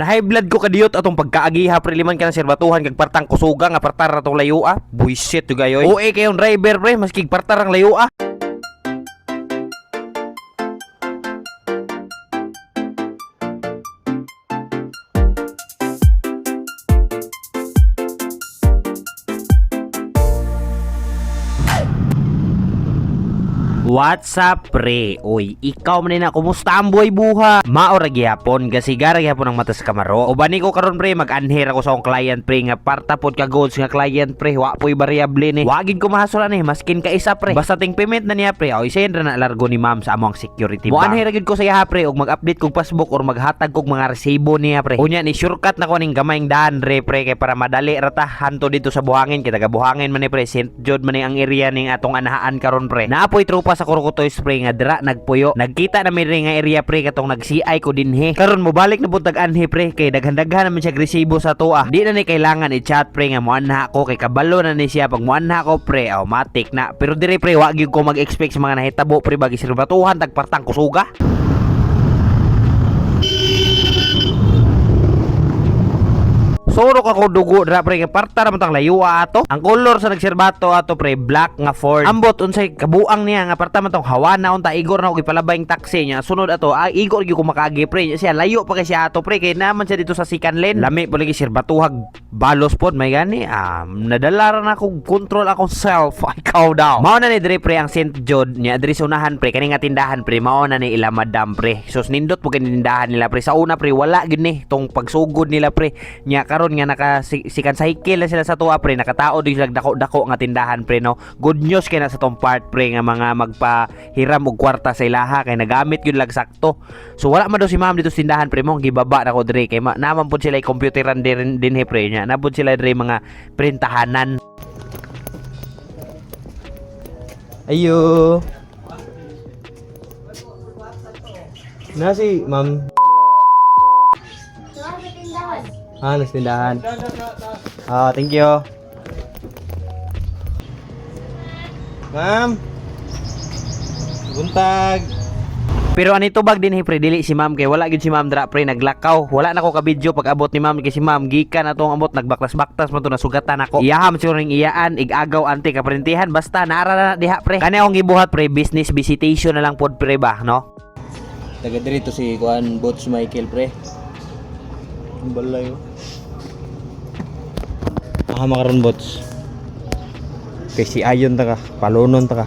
Na high blood ko kadiyot atong pagkaagiha pre liman ka na serbatuhan kag partang kusuga nga partar atong layua. Buisit yo gayoy. OA kayong driver pre maski partar ang layua. What's up pre? Uy, ikaw man na kumusta ang buhay Mao ra gyapon, gasigara gyapon ang mata sa kamaro. O bani ko karon pre, mag-anher ako sa akong client pre nga parta pod ka goals nga client pre, wa po'y variable ni. Wagin ko mahasulan ni, maskin ka isa pre. Basta ting payment na niya pre, o isayin ra na largo ni ma'am sa among security bank. Mo anher gid ko sa iya pre og mag-update kog passbook or maghatag kog mga resibo niya pre. Unya ni shortcut na ko ning gamayng daan re pre kay para madali ra ta hanto dito sa buhangin kita buhangin man ni pre. St. Jude man ni ang area ning atong anahaan karon pre. Naapoy tropa sa Kurukotoy spray nga dira nagpuyo. Nagkita na mi nga area pre katong nag-CI ko dinhi. Karon mo balik na buntag anhi pre kay daghan-daghan naman siya resibo sa tuwa. Di na ni kailangan i-chat pre nga moanha ko kay kabalo na ni siya pag moanha ko pre automatic na. Pero dire pre wa gyud ko mag-expect sa mga nahitabo pre bagi serbatuhan tagpartang kusuga. Sorok ako dugo dra pre kay parta ra man tang layua ato. Ang color sa nagserbato ato pre black nga Ford. Ambot unsay kabuang niya nga parta man tong hawana unta igor na ko ipalabayng taxi niya. Sunod ato igor gyud ko makaagi pre. Siya layo pa kay siya ato pre kay naman siya dito sa second lane. Lami po lagi serbatuhag balos pod may gani. Nadala ra na ko control akong self. Ikaw daw. Mao na ni dire pre ang St. Jude niya diri sa unahan pre kani nga tindahan pre mao na ni ila madam pre. Sus nindot po kani tindahan nila pre. Sa una pre wala gid ni tong pagsugod nila pre. Nya karon nga nakasikan sa hikil sila sa tuwa pre nakatao din sila dako-dako nga tindahan pre no. Good news kay na sa tong part pre nga mga magpahiram og kwarta sa ilaha kay nagamit gyud lag sakto. So wala man daw si ma'am dito sa tindahan pre mo gibaba na ko dire kay naman pud sila computeran din he pre nya nabud sila dire mga printahanan. Ayo. Nasi ma'am. Nasa tindahan. Thank you. Ma'am. Buntag. Pero anito bag din pre dili si ma'am kay wala gid si ma'am dra pre naglakaw. Wala na ko ka video pag abot ni ma'am kay si ma'am gikan atong abot nagbaktas-baktas man to nasugatan ako. Iyaham siguro ning iyaan igagaw anti ka printihan basta naara na diha pre. Kani akong gibuhat pre business visitation na lang pod pre ba no. Taga diri to si kuan Bots Michael pre. Balay oh. Makaron bots. Kay si ayon ta ka, palunon ta ka.